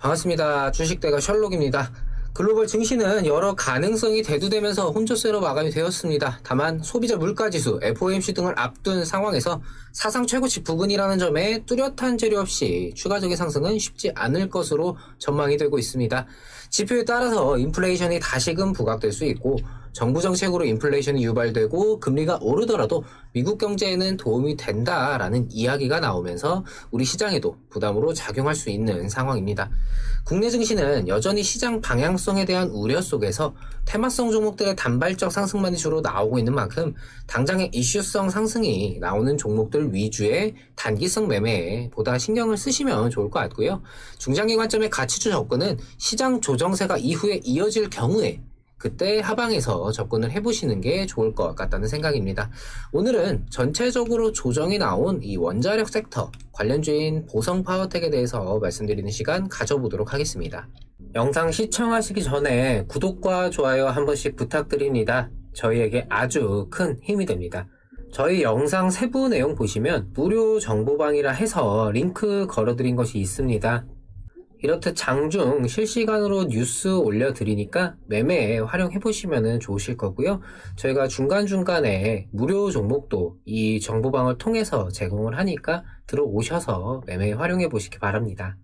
반갑습니다. 주식대가 셜록입니다. 글로벌 증시는 여러 가능성이 대두되면서 혼조세로 마감이 되었습니다. 다만 소비자 물가지수, FOMC 등을 앞둔 상황에서 사상 최고치 부근이라는 점에 뚜렷한 재료 없이 추가적인 상승은 쉽지 않을 것으로 전망이 되고 있습니다. 지표에 따라서 인플레이션이 다시금 부각될 수 있고 정부 정책으로 인플레이션이 유발되고 금리가 오르더라도 미국 경제에는 도움이 된다라는 이야기가 나오면서 우리 시장에도 부담으로 작용할 수 있는 상황입니다. 국내 증시는 여전히 시장 방향성에 대한 우려 속에서 테마성 종목들의 단발적 상승만이 주로 나오고 있는 만큼 당장의 이슈성 상승이 나오는 종목들 위주의 단기성 매매에 보다 신경을 쓰시면 좋을 것 같고요. 중장기 관점의 가치주 접근은 시장 조정세가 이후에 이어질 경우에 그때 하방에서 접근을 해보시는 게 좋을 것 같다는 생각입니다. 오늘은 전체적으로 조정이 나온 이 원자력 섹터 관련주인 보성파워텍에 대해서 말씀드리는 시간 가져보도록 하겠습니다. 영상 시청하시기 전에 구독과 좋아요 한 번씩 부탁드립니다. 저희에게 아주 큰 힘이 됩니다. 저희 영상 세부 내용 보시면 무료 정보방이라 해서 링크 걸어드린 것이 있습니다. 이렇듯 장중 실시간으로 뉴스 올려드리니까 매매에 활용해보시면 좋으실 거고요. 저희가 중간중간에 무료 종목도 이 정보방을 통해서 제공을 하니까 들어오셔서 매매에 활용해보시기 바랍니다.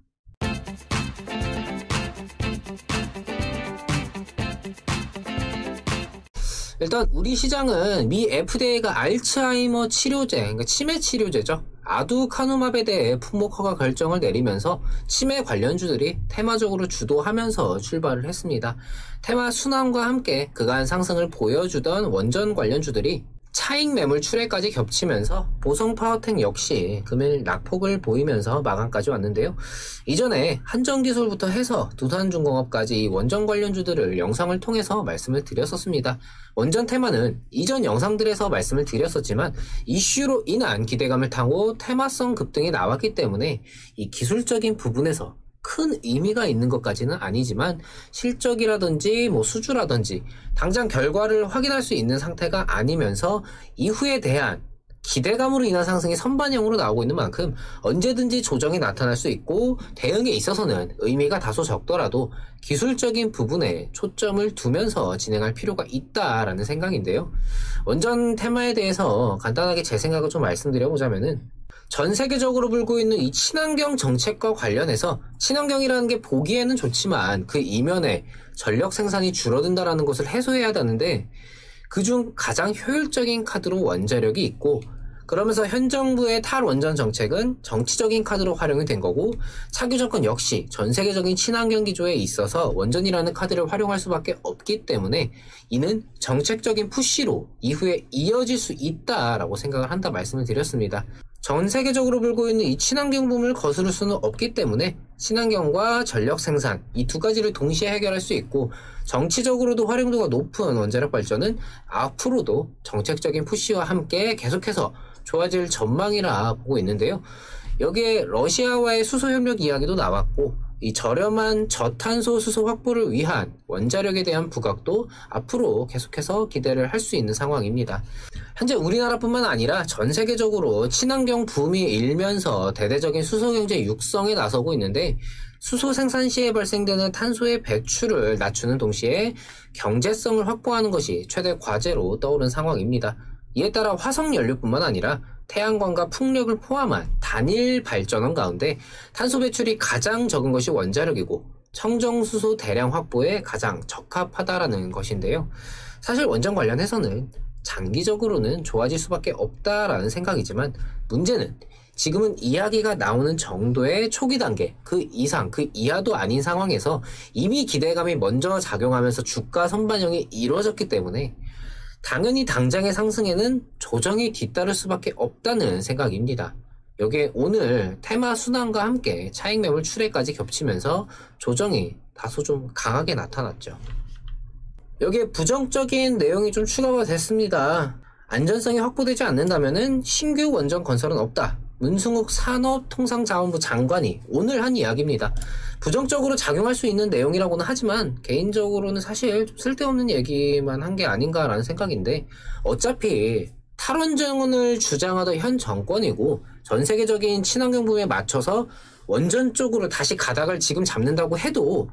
일단 우리 시장은 미 FDA가 알츠하이머 치료제, 그러니까 치매 치료제죠. 아두카누맙에 대해 품목허가 결정을 내리면서 치매 관련주들이 테마적으로 주도하면서 출발을 했습니다. 테마 순환과 함께 그간 상승을 보여주던 원전 관련주들이 차익 매물 출회까지 겹치면서 보성파워텍 역시 금일 낙폭을 보이면서 마감까지 왔는데요. 이전에 한정기술부터 해서 두산중공업까지 원전 관련주들을 영상을 통해서 말씀을 드렸었습니다. 원전 테마는 이전 영상들에서 말씀을 드렸었지만 이슈로 인한 기대감을 타고 테마성 급등이 나왔기 때문에 이 기술적인 부분에서 큰 의미가 있는 것까지는 아니지만 실적이라든지 수주라든지 당장 결과를 확인할 수 있는 상태가 아니면서 이후에 대한 기대감으로 인한 상승이 선반영으로 나오고 있는 만큼 언제든지 조정이 나타날 수 있고 대응에 있어서는 의미가 다소 적더라도 기술적인 부분에 초점을 두면서 진행할 필요가 있다라는 생각인데요. 원전 테마에 대해서 간단하게 제 생각을 좀 말씀드려보자면은 전 세계적으로 불고 있는 이 친환경 정책과 관련해서 친환경이라는 게 보기에는 좋지만 그 이면에 전력 생산이 줄어든다라는 것을 해소해야 하는데 그중 가장 효율적인 카드로 원자력이 있고 그러면서 현 정부의 탈원전 정책은 정치적인 카드로 활용이 된 거고 차기 정권 역시 전 세계적인 친환경 기조에 있어서 원전이라는 카드를 활용할 수밖에 없기 때문에 이는 정책적인 푸시로 이후에 이어질 수 있다라고 생각을 한다 말씀을 드렸습니다. 전 세계적으로 불고 있는 이 친환경 붐을 거스를 수는 없기 때문에 친환경과 전력 생산 이 두 가지를 동시에 해결할 수 있고 정치적으로도 활용도가 높은 원자력 발전은 앞으로도 정책적인 푸시와 함께 계속해서 좋아질 전망이라 보고 있는데요. 여기에 러시아와의 수소 협력 이야기도 나왔고 이 저렴한 저탄소 수소 확보를 위한 원자력에 대한 부각도 앞으로 계속해서 기대를 할 수 있는 상황입니다. 현재 우리나라뿐만 아니라 전 세계적으로 친환경 붐이 일면서 대대적인 수소 경제 육성에 나서고 있는데 수소 생산 시에 발생되는 탄소의 배출을 낮추는 동시에 경제성을 확보하는 것이 최대 과제로 떠오른 상황입니다. 이에 따라 화석연료뿐만 아니라 태양광과 풍력을 포함한 단일 발전원 가운데 탄소 배출이 가장 적은 것이 원자력이고 청정수소 대량 확보에 가장 적합하다라는 것인데요. 사실 원전 관련해서는 장기적으로는 좋아질 수밖에 없다라는 생각이지만 문제는 지금은 이야기가 나오는 정도의 초기 단계, 그 이상, 그 이하도 아닌 상황에서 이미 기대감이 먼저 작용하면서 주가 선반영이 이루어졌기 때문에 당연히 당장의 상승에는 조정이 뒤따를 수밖에 없다는 생각입니다. 여기에 오늘 테마 순환과 함께 차익 매물 출회까지 겹치면서 조정이 다소 좀 강하게 나타났죠. 여기에 부정적인 내용이 좀 추가가 됐습니다. 안전성이 확보되지 않는다면 신규 원전 건설은 없다. 문승욱 산업통상자원부 장관이 오늘 한 이야기입니다. 부정적으로 작용할 수 있는 내용이라고는 하지만 개인적으로는 사실 좀 쓸데없는 얘기만 한 게 아닌가라는 생각인데 어차피 탈원전을 주장하던 현 정권이고 전 세계적인 친환경 붐에 맞춰서 원전 쪽으로 다시 가닥을 지금 잡는다고 해도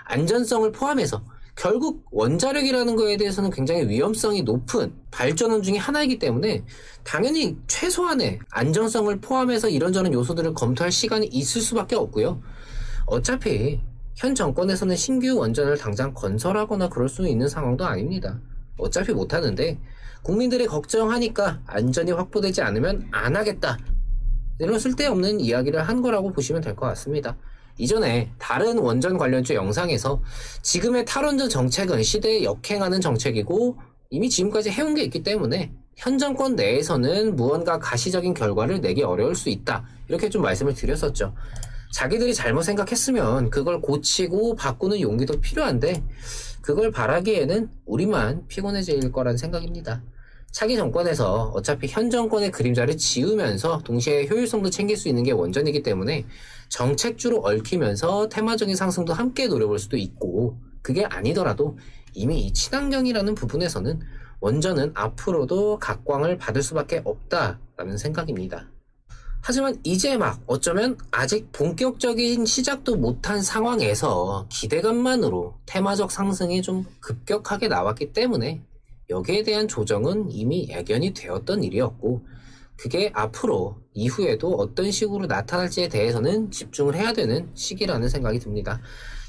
안전성을 포함해서 결국 원자력이라는 거에 대해서는 굉장히 위험성이 높은 발전원 중에 하나이기 때문에 당연히 최소한의 안전성을 포함해서 이런저런 요소들을 검토할 시간이 있을 수밖에 없고요. 어차피 현 정권에서는 신규 원전을 당장 건설하거나 그럴 수 있는 상황도 아닙니다. 어차피 못하는데 국민들이 걱정하니까 안전이 확보되지 않으면 안 하겠다, 이런 쓸데없는 이야기를 한 거라고 보시면 될 것 같습니다. 이전에 다른 원전 관련주 영상에서 지금의 탈원전 정책은 시대에 역행하는 정책이고 이미 지금까지 해온 게 있기 때문에 현 정권 내에서는 무언가 가시적인 결과를 내기 어려울 수 있다, 이렇게 좀 말씀을 드렸었죠. 자기들이 잘못 생각했으면 그걸 고치고 바꾸는 용기도 필요한데 그걸 바라기에는 우리만 피곤해질 거란 생각입니다. 차기 정권에서 어차피 현 정권의 그림자를 지우면서 동시에 효율성도 챙길 수 있는 게 원전이기 때문에 정책주로 얽히면서 테마적인 상승도 함께 노려볼 수도 있고, 그게 아니더라도 이미 이 친환경이라는 부분에서는 원전은 앞으로도 각광을 받을 수밖에 없다라는 생각입니다. 하지만 이제 막 어쩌면 아직 본격적인 시작도 못한 상황에서 기대감만으로 테마적 상승이 좀 급격하게 나왔기 때문에 여기에 대한 조정은 이미 예견이 되었던 일이었고, 그게 앞으로 이후에도 어떤 식으로 나타날지에 대해서는 집중을 해야 되는 시기라는 생각이 듭니다.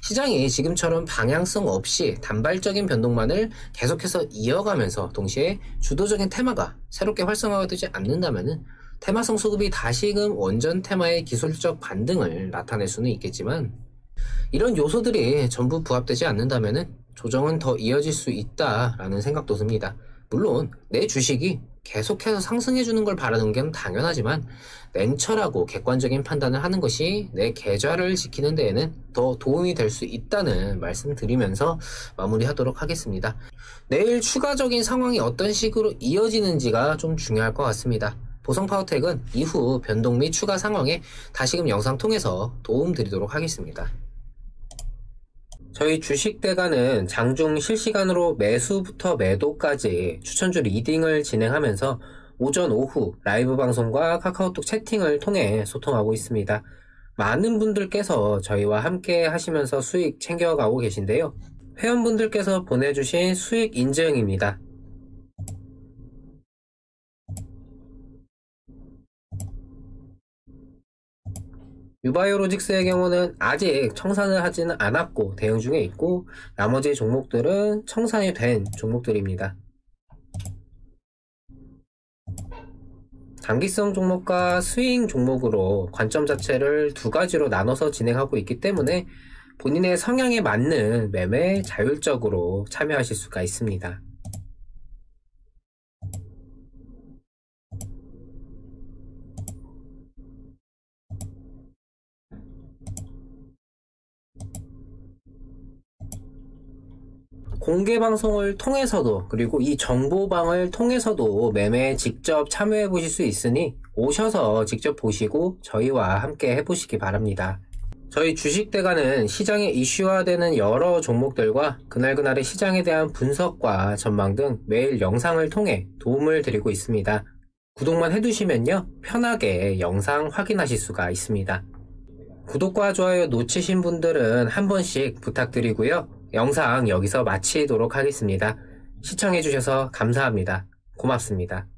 시장이 지금처럼 방향성 없이 단발적인 변동만을 계속해서 이어가면서 동시에 주도적인 테마가 새롭게 활성화가 되지 않는다면은 테마성 수급이 다시금 원전 테마의 기술적 반등을 나타낼 수는 있겠지만, 이런 요소들이 전부 부합되지 않는다면은 조정은 더 이어질 수 있다라는 생각도 듭니다. 물론 내 주식이 계속해서 상승해주는 걸 바라는 게 당연하지만 냉철하고 객관적인 판단을 하는 것이 내 계좌를 지키는 데에는 더 도움이 될 수 있다는 말씀 드리면서 마무리하도록 하겠습니다. 내일 추가적인 상황이 어떤 식으로 이어지는지가 좀 중요할 것 같습니다. 보성파워텍은 이후 변동 및 추가 상황에 다시금 영상 통해서 도움 드리도록 하겠습니다. 저희 주식대가는 장중 실시간으로 매수부터 매도까지 추천주 리딩을 진행하면서 오전, 오후 라이브 방송과 카카오톡 채팅을 통해 소통하고 있습니다. 많은 분들께서 저희와 함께 하시면서 수익 챙겨가고 계신데요. 회원분들께서 보내주신 수익 인증입니다. 유바이오로직스의 경우는 아직 청산을 하지는 않았고 대응 중에 있고, 나머지 종목들은 청산이 된 종목들입니다. 단기성 종목과 스윙 종목으로 관점 자체를 두 가지로 나눠서 진행하고 있기 때문에 본인의 성향에 맞는 매매에 자율적으로 참여하실 수가 있습니다. 공개 방송을 통해서도, 그리고 이 정보방을 통해서도 매매에 직접 참여해 보실 수 있으니 오셔서 직접 보시고 저희와 함께 해보시기 바랍니다. 저희 주식대가는 시장에 이슈화되는 여러 종목들과 그날그날의 시장에 대한 분석과 전망 등 매일 영상을 통해 도움을 드리고 있습니다. 구독만 해두시면요, 편하게 영상 확인하실 수가 있습니다. 구독과 좋아요 놓치신 분들은 한 번씩 부탁드리고요. 영상 여기서 마치도록 하겠습니다. 시청해주셔서 감사합니다. 고맙습니다.